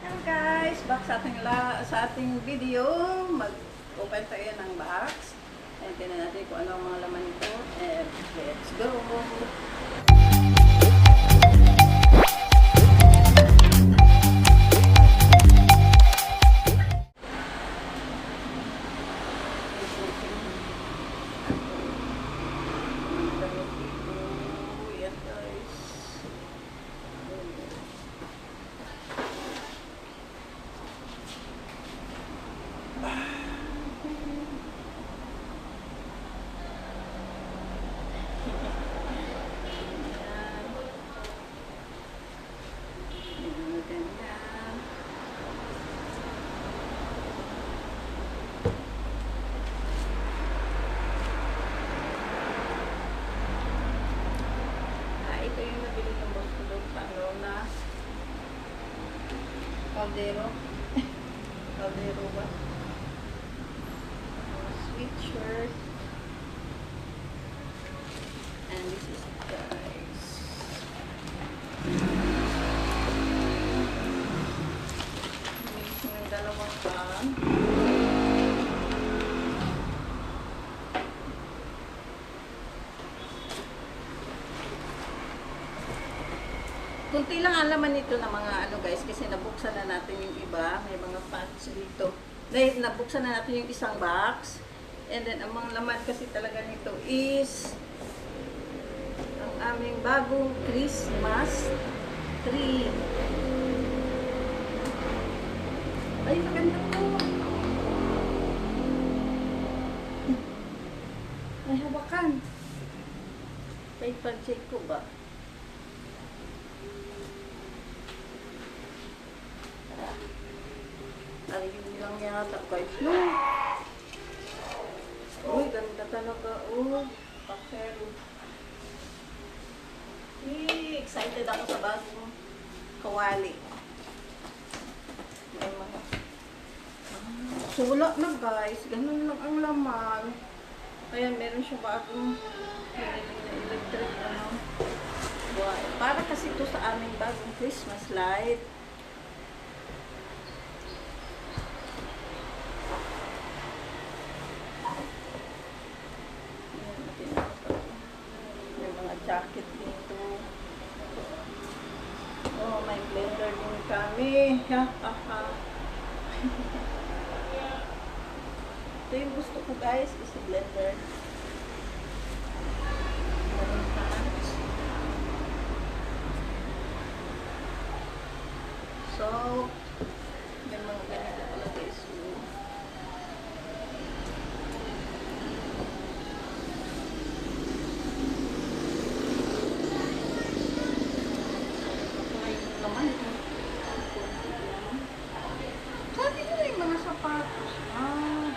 Hello guys, back sa ating video. Mag-open tayo ng box. And tingnan natin kung ano ang mga laman nito. And let's go! Yan guys. Ito yung nabili ng boss ko doon sa na Caldero. Caldero ba? Sweet shirt. And this is it guys. Mixing ng dalawang pan. Kunti lang ang laman nito ng mga ano guys, kasi nabuksan na natin yung iba. May mga pants dito. Dahil nabuksan na natin yung isang box. And then, ang mga laman kasi talaga nito is ang aming bagong Christmas tree. Ay, maganda po. May hawakan. Paper check ko ba? Ayun lang yata guys. No. Uy, ganda talaga. Oh, pasel. Excited ako sa bagong kawali. May mga sulat na guys. Ganun lang ang laman. Ayan, meron siya bagong hiniling na electric ano. Wow. Para kasi ito sa aming bagong Christmas light. Jacket dito. Oh, may blender din kami. Ha, ha, ha. Ito yung gusto ko guys, is a blender. So, may mga ganito pala guys. Sabi ko yung mga sapatos. Ah.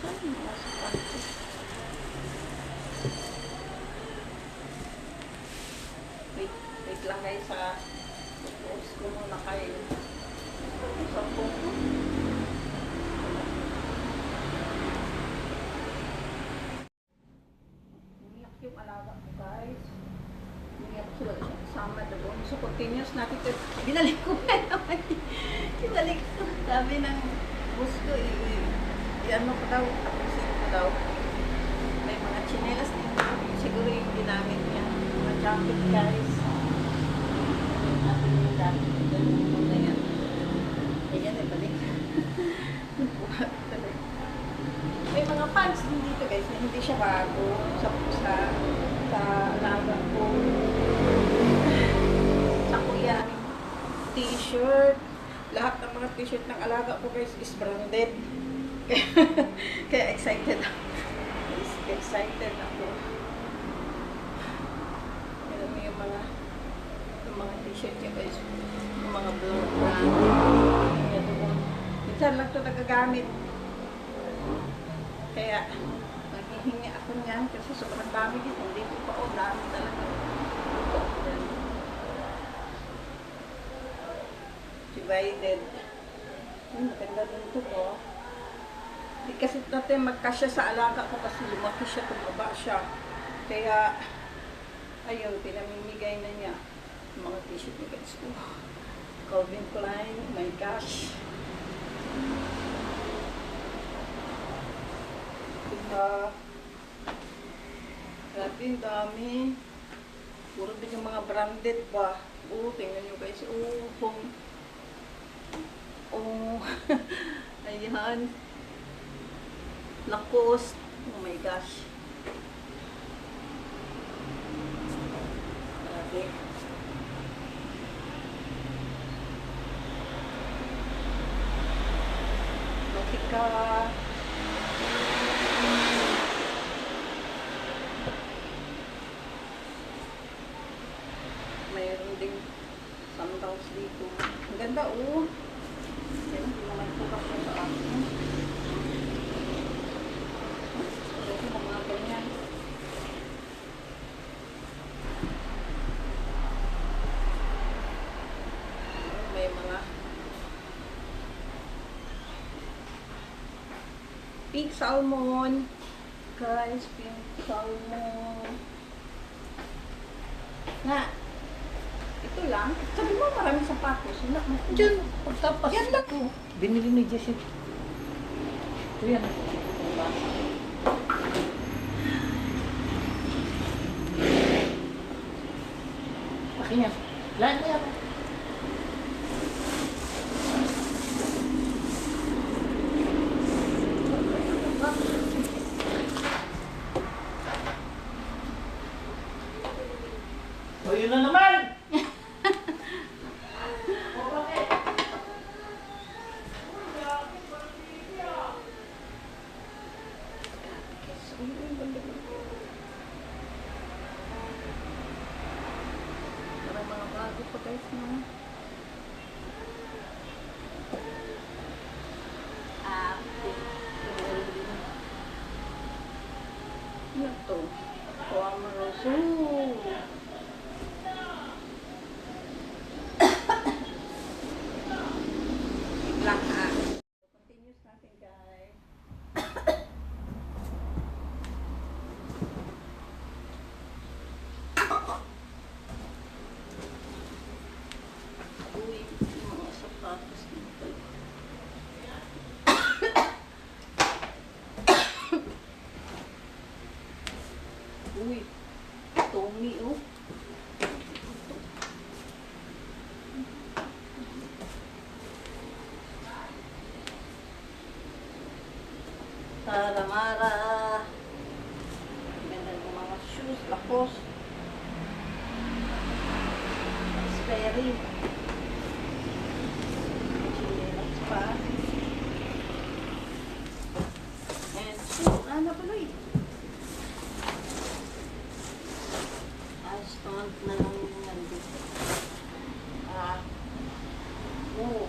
Sabi yung mga sapatos. Wait lang guys sa post ko muna kayo. Sa post ko. Umiyak yung alaga ko guys. Umiyak sila siya kasama doon. So continuous natin ito. Binalik ko pa naman. Binalik ko. Sabi ng boss ko, i-ano ko daw, tapusin ko daw. May mga chinelas dito. Siguro yung ginamit niya. Mga jacket guys. Ating yung jacket. Muna yan. Ayan, balik. May mga pants din dito guys na hindi siya bago sa alaga ko. Sa kuya, t-shirt. Lahat ng mga t-shirt ng alaga ko guys is branded. Kaya excited ako. Excited ako. Alam mo yung mga t-shirt niya guys. Yung mga branded. Minsan lang ito nagagamit. Kaya, naghihingi ako niyan kasi sobrang dami dito. Hindi ko pa dami talaga. Divided. Maganda din ito po. Di kasi natin magkasya sa alaga ko kasi lumaki siya, tumaba siya. Kaya, ayun, pinamimigay na niya. Mga t-shirt ni guys ko. Calvin Klein, oh my gosh. Diba? Grabe, ang dami. Puro din yung mga branded ba. Tingnan nyo guys. Ayan. Lacoste. Oh my gosh. Grabe. Nautica. Mayroon ding sandals dito. Ang ganda oh. Yan, hindi naman po kasi sa akin. Kasi mga ganyan. May mga pink salmon. Guys, pink salmon. Na, ito lang. Sabi mo maraming sapatos. Wala mo. Diyan, pagtapas Yan lang. ko. Binili ni Jessie. Ito yan. Diba? Akin yan. Lahat na yan. O yun na naman! Parang mga bago pa guys no. Ano to? Amoroso. Lang ha. Continuous natin guys. Uy, yung mga sapatos dito. Uy, Tommy oh. Taramara. Ganda ng mga shoes, Lacoste. Sperry. Chinelas pa. And shoes, ano pala eh. Aston na lang yung nandito. Oh.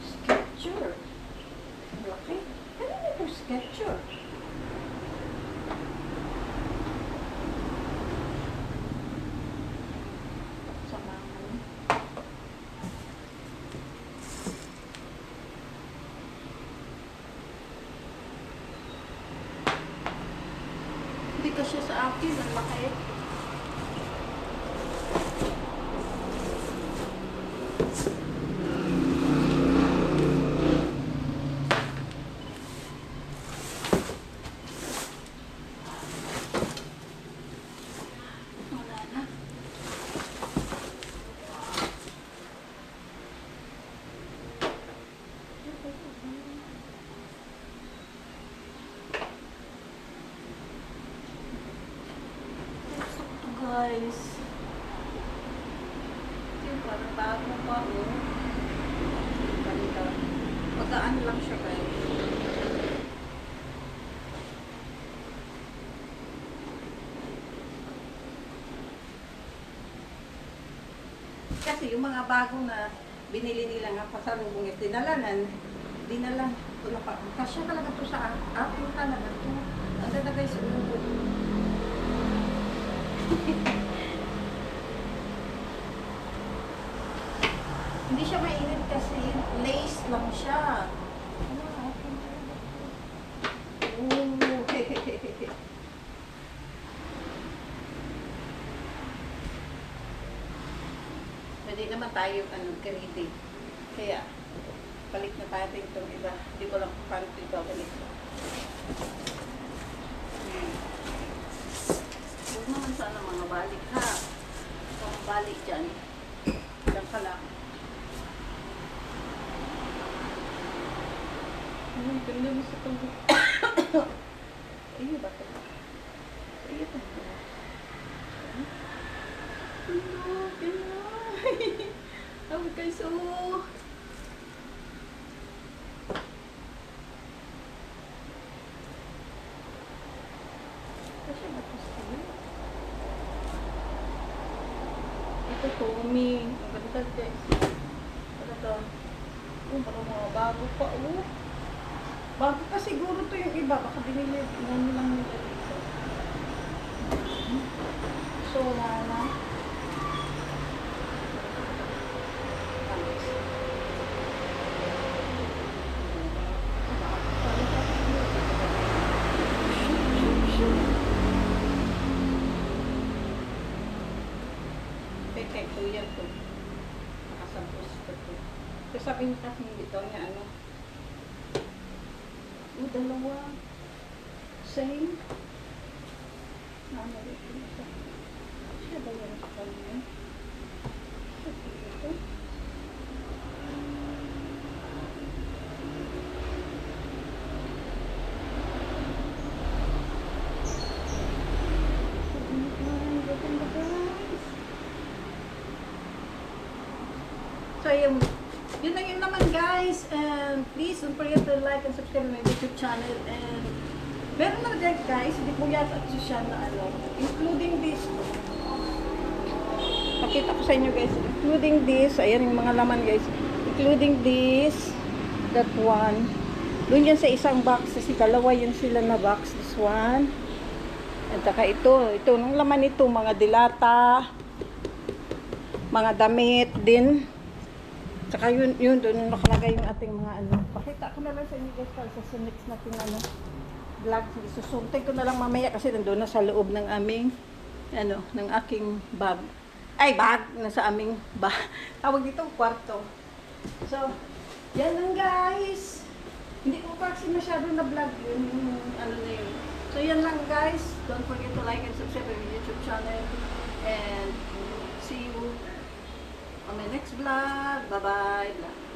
Skechers. Laki. Ano ito Skechers? Samahan. Hindi kasi sa akin, ang laki. Wala na. Sakto guys. Yung parang bago pa oh. Ganda. Pagkaan lang siya guys. Kasi yung mga bago na binili nila nga pasalubong at dinala ko na pa. Kasya talaga to sa akin talaga to. Ang ganda guys, ulo. Hindi siya mainit kasi lace lang siya. Ooh. Pwede naman tayo karidi. Kaya, balik na tayo itong iba. Hindi ko lang kung paano ito ibabalik. Huwag naman sana mga balik ha. Kung balik dyan, lang ka lang. Ay, ganda mo sa pag... Ayun ba ito? Ayun ba ito? Hello, hello. Tawag kayo so. Kasi ba ito sa'yo? Ito, Tommy. Ang ganda guys. Ano ito? Parang mga bago pa. Bago pa siguro to yung iba. Baka binili lang nila dito. So, wala na. Teka, ito yan to. Nakasampos ko to. Kasi sabi niya kasi dito niya ano. Dalawa. Same. Dito ito. Siya ba yan sa kanya? Ito. So, yun lang yun naman guys. And please don't forget to like and subscribe to my YouTube channel. And meron na dyan guys, hindi po yata siya na ano. Including this. Pakita ko sa inyo guys. Including this. Ayan yung mga laman guys. Including this. That one. Doon yan sa isang box. Kasi dalawa yun sila na box. This one. At saka ito. Ito. Nung laman ito. Mga dilata. Mga damit din. Saka yun doon nakalagay yung ating mga ano. Pakita ko na lang sa inyo guys para sa next natin ano vlog. Susuntin ko na lang mamaya kasi nandoon na sa loob ng aming ano, ng aking bag. Ay, bag na sa aming tawag dito kwarto. So, yan lang guys. Hindi ko kasi masyado na vlog yun, yung ano na yun. So, yan lang guys. Don't forget to like and subscribe to my YouTube channel. And see you on my next vlog. Bye-bye.